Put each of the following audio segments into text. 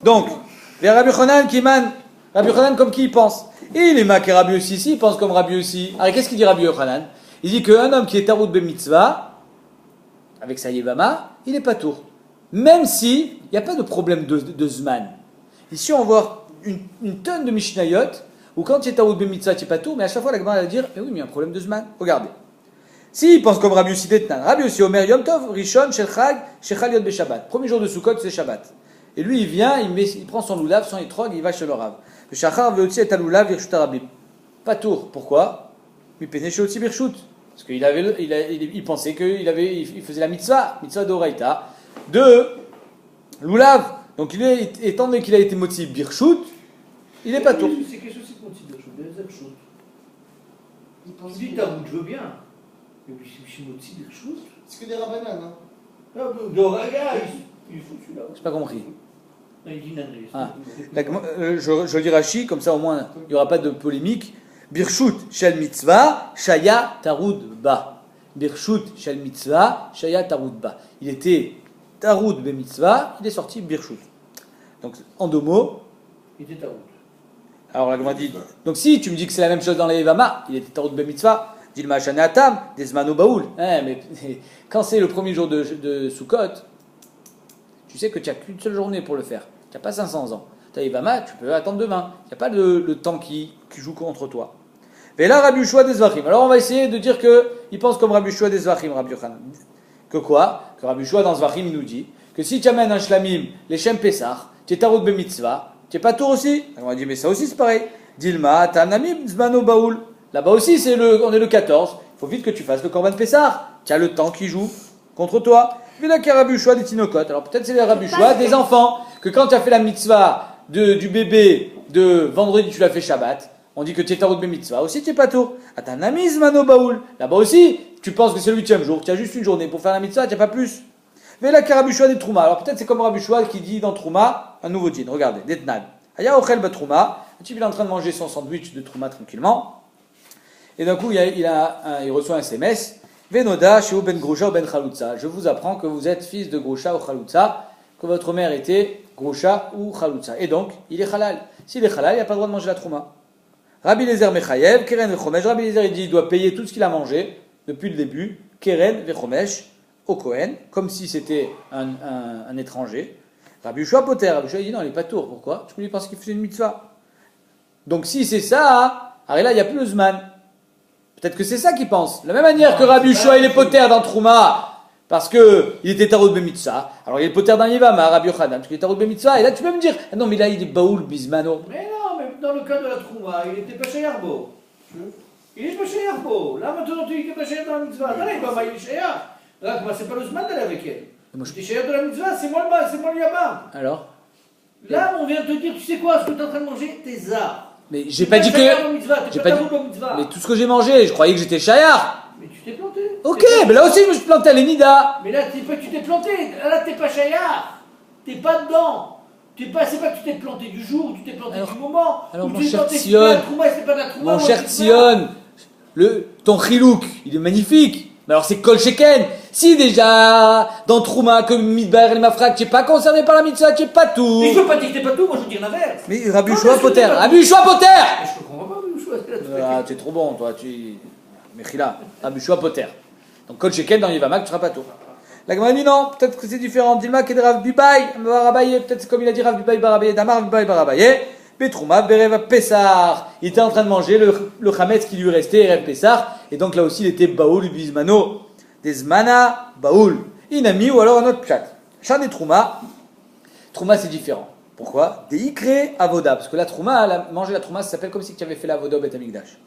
Donc, vers Rabbi Yochanan qui man, Rabbi Yochanan comme qui il pense. Et il est maqué Rabbi aussi, il pense comme Rabbi aussi. Alors qu'est-ce qu'il dit Rabbi Yochanan? Il dit qu'un homme qui est tarout be mitzvah, avec sa yevama, il est pas tour. Même si il n'y a pas de problème de zman. Ici on voit une tonne de Mishnayot où quand tu es tarout be mitzvah, tu n'es pas tour, mais à chaque fois la Gemara va dire, mais oui, mais il y a un problème de zman. Regardez. Si il pense comme Rabbi Yossi d'Etnan, Rabbi Yossi Omer Yom Tov, Rishon, Shel Chag, Shechal Yod Beshabbat. Premier jour de Sukkot, c'est Shabbat. Et lui, il vient, il prend son loulav, son étrog, il va chez le Rav. Le Shachar veut aussi être à loulav, Virshut Arabim. Pas tour. Pourquoi? Il pénéche aussi Birshut. Parce qu'il pensait qu'il faisait la mitzvah d'Oraita, de loulav. Donc, étant donné qu'il a été motif Birshut, il n'est pas tour. C'est quelque chose qui motif Birshut. Il pense dit Tarout, je veux bien. Mais je suis motif Birshut. C'est que des rabananes, hein. Il est foutu là. Je n'ai pas compris. Il dit Nandri. Je dis Rashi, comme ça au moins il n'y aura pas de polémique. Birshut shel mitzvah, shaya tarud ba. Birshut shel mitzvah, shaya tarud ba. Il était tarud be mitzvah, il est sorti birshut. Donc en deux mots. Il était tarud. Alors la Gemara dit. Donc si tu me dis que c'est la même chose dans les Evama, il était tarud be mitzvah. Dilma shanatam, desmano baoul. Mais quand c'est le premier jour de Sukkot, tu sais que tu n'as qu'une seule journée pour le faire. Tu n'as pas 500 ans. Tu as Ivama, tu peux attendre demain. Il n'y a pas le temps qui joue contre toi. Mais là, Rabbi Yoshua des Zvachim. Alors on va essayer de dire qu'il pense comme Rabbi Yoshua des Zvachim, Rabbi Yochanan. Que quoi? Que Rabbi Yoshua dans Zvachim nous dit que si tu amènes un shlamim, les Shem Pesach, tu es tarot be mitzvah, tu n'es pas tour aussi. On va dire, mais ça aussi c'est pareil. Dilma, tanamim, zmano baoul. Là-bas aussi, on est le 14. Il faut vite que tu fasses le Korban Pessah. Tu as le temps qui joue contre toi. Mais là, qu'il y a Rabbi Yoshua des Tinokot. Alors peut-être c'est les Rabbi Yoshua des enfants. Que quand tu as fait la mitzvah du bébé de vendredi, tu l'as fait Shabbat. On dit que tu es tarot de mitzvah. Aussi, tu n'es pas tour. Atanamiz mano baoul. Là-bas aussi, tu penses que c'est le 8e jour. Tu as juste une journée pour faire la mitzvah, tu n'as pas plus. Mais là, qu'il y a Rabbi Yoshua des Trouma. Alors peut-être c'est comme Rabbi Yoshua qui dit dans Trouma un nouveau din. Regardez, Detnan. Aya ochel batrouma. Un type, il est en train de manger son sandwich de Trouma tranquillement. Et d'un coup, il reçoit un SMS. Venoda, chez Ben Grosha ou Ben Chaloutza. Je vous apprends que vous êtes fils de Grosha ou Chaloutza, que votre mère était Grosha ou Chaloutza. Et donc, il est halal. S'il est halal, il n'a pas le droit de manger la trouma. Rabbi Lezer Mechayev, Keren Vechomesh. Rabbi Lezer, il dit, il doit payer tout ce qu'il a mangé depuis le début. Keren Vechomesh au Kohen, comme si c'était un étranger. Rabbi Yoshua Poter. Rabbi Yoshua, il dit, non, il n'est pas tour. Pourquoi? Parce qu'il pense qu'il faisait une mitzvah. Donc, si c'est ça, alors là, il n'y a plus le Zman. Peut-être que c'est ça qu'il pense. De la même manière que Rabbi Yoshua, il est poter dans Trouma, parce qu'il était tarot de mitzvah. Alors il est poter dans Yevama, Rabbi Yochanan, parce qu'il est tarot de mitzvah. Et là, tu peux me dire, ah non, mais là, il est baoul bismano. Mais non, mais dans le cas de la Trouma, il était pas chez Yarbo. Il est pas chez Yarbo. Là, maintenant, il était pas chez dans la mitzvah. Là, il est chez Yarbo. Là, c'est pas le Zman d'aller avec elle. Il est chez Yarbo de la mitzvah, c'est moi le Yabam. Alors là, on vient de te dire, tu sais quoi, ce que tu es en train de manger, tes arts. Mais j'ai pas dit que. J'ai pas dit. Mais tout ce que j'ai mangé, je croyais que j'étais chayar. Mais tu t'es planté. Ok, mais là aussi je me suis planté à l'Enida. Mais là, tu t'es planté. Là, t'es pas chayar. T'es pas dedans. C'est pas que tu t'es planté du jour, ou tu t'es planté du moment. Alors, mon cher Tsion, ton chilouk, il est magnifique. Mais alors c'est Kol Sheken. Si déjà, dans Trouma, que Midbar et Mafrak, tu n'es pas concerné par la mitzvah, tu n'es pas tout. Mais je veux pas dire que tu n'es pas tout, moi je veux dire l'inverse. Mais Rabbi Yoshua Poter. Rabbi Yoshua Poter. Je comprends pas Rabbi Yoshua. Ah, tu es trop bon, toi. Mechila, Rabbi Yoshua Poter. Donc Kol Sheken dans Yevama, tu ne seras pas tout. La Gemara dit non, peut-être que c'est différent. Dilma qui est de Rav Bibaï, Barabaye, peut-être comme il a dit Rav Bibaï Barabaye, Damar Bibaï Barabaye, Betrouma, Bereva Pessar. Il était en train de manger le Chametz qui lui restait, Rev Pessar, et donc là aussi il était Baoul, Bismano, Desmana, Baoul, Inami ou alors un autre pchat. Chan et Trouma, Trouma c'est différent. Pourquoi? Des Ikre Avoda, parce que la Trouma, manger la Trouma, ça s'appelle comme si tu avais fait la Avoda au Bet Amikdash.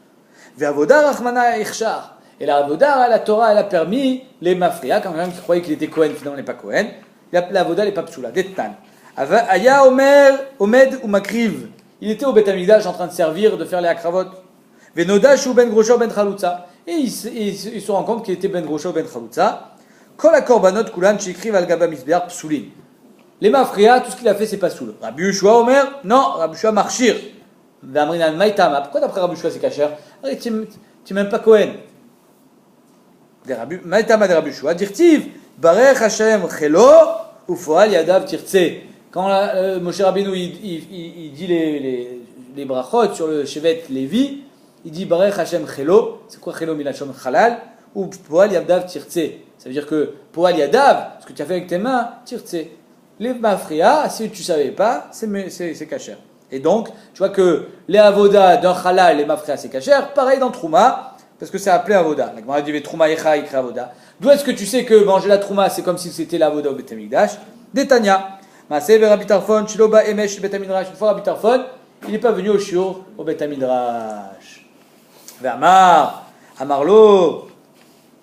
Ve Avoda Rachmana Echshar. Et la Avoda, la Torah, elle a permis les mafria, quand même qui croyait qu'il était Kohen, finalement il n'est pas Kohen. La Avoda, elle n'est pas psoula, Dettan. Aya Omed ou Makriv. Il était au Bet Amikdash en train de servir, de faire les akravot. Venodash ou Ben Grosha ou Ben Chaloutza. Et il se rend compte qu'il était Ben Grosha ou Ben Chaloutza. Kol akorbanot kulan shikriv al gaba misbear psoulin. Les mafria, tout ce qu'il a fait, c'est pas soul. Rabbi Yoshua Omer, non, Rabbi Yoshua Marchir. Vamrinan Maïtama. Pourquoi d'après Rabbi Yoshua c'est kasher? Tu n'es même pas Kohen. Maïtama de Rabbi Yoshua, dirtiv, barech Hashem chelo, ufoal yadav tirtse. quand Moshe Rabbeinu il dit les brachot sur le Shevet Lévi, il dit Barech Hashem Chelo. C'est quoi Chelo Milachom Halal? Ou Poal Yadav Tirtse. Ça veut dire que Poal Yadav, ce que tu as fait avec tes mains, Tirtse. Les mafria, si tu ne savais pas, c'est kasher. Et donc, tu vois que les avoda d'un halal, les mafria, c'est kasher. Pareil dans Trouma, parce que c'est appelé avoda. La Gemara dit Trouma Yecha, Ikra avoda. D'où est-ce que tu sais que manger la Trouma, c'est comme si c'était l'avoda au Beth Amikdash? Détania. Maaseh Rabbi Tarfon, Shiloba Emesh Beth Midrash. Une fois Rabbi Tarfon, il n'est pas venu au shiur au Beth Midrash. Amarlo,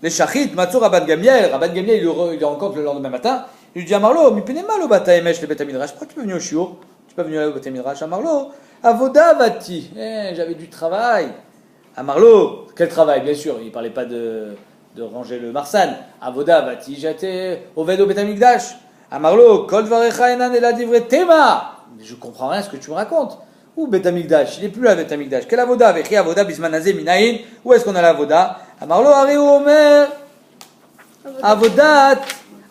les shachit, Matzur Rabban Gamiel. Rabban Gamiel, il le rencontre le lendemain matin. Il lui dit Amarlo, mi pene mal au Bata Emesh le Beth Midrash. Pourquoi tu peux venir au shiur? Tu peux venir au Beth Midrash. Amarlo, avoda vati. J'avais du travail. Amarlo, quel travail? Bien sûr, il ne parlait pas de ranger le marsan. Avoda vati, j'étais au Vedo Beth Mikdash. Amarlo, kol varecha enan ela divrei tema. Je comprends rien à ce que tu me racontes. Où Beth Mikdash? Il n'est plus là Beth Mikdash. Quel avoda? Vechi avoda bismanazé minaïn. Où est-ce qu'on a l'avoda? Amarlo, ari omer. Avodat.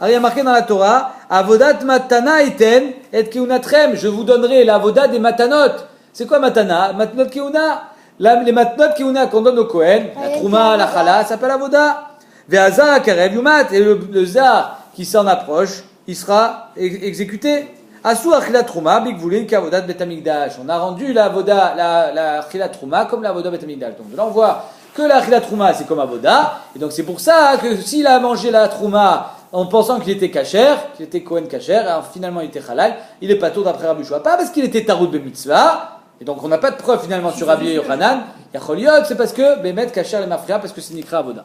Alors il y a marqué dans la Torah, avodat matana iten et kiunatrem. Je vous donnerai l'avoda des matanot. C'est quoi matana? Matanot kiuna. Les matanot kiuna qu'on donne au Kohen, la trouma, la chala, ça s'appelle avoda. Ve'azar karev yumat. Et le zar qui s'en approche, il sera exécuté. Asu achila trouma, bigvulin kavodat betamikdash. On a rendu la avoda, la achila trouma comme la avoda betamikdash. Donc là on voit que la achila trouma c'est comme avoda. Et donc c'est pour ça que s'il a mangé la trouma en pensant qu'il était kasher, qu'il était Kohen kasher, alors finalement il était halal, il est pas tour d'après Rabbi Shua. Pas parce qu'il était taroud be mitzvah, et donc on n'a pas de preuve finalement sur Rabbi Yochanan. Yachol yod, c'est parce que Bemet kasher les mafria, parce que c'est nikra avoda.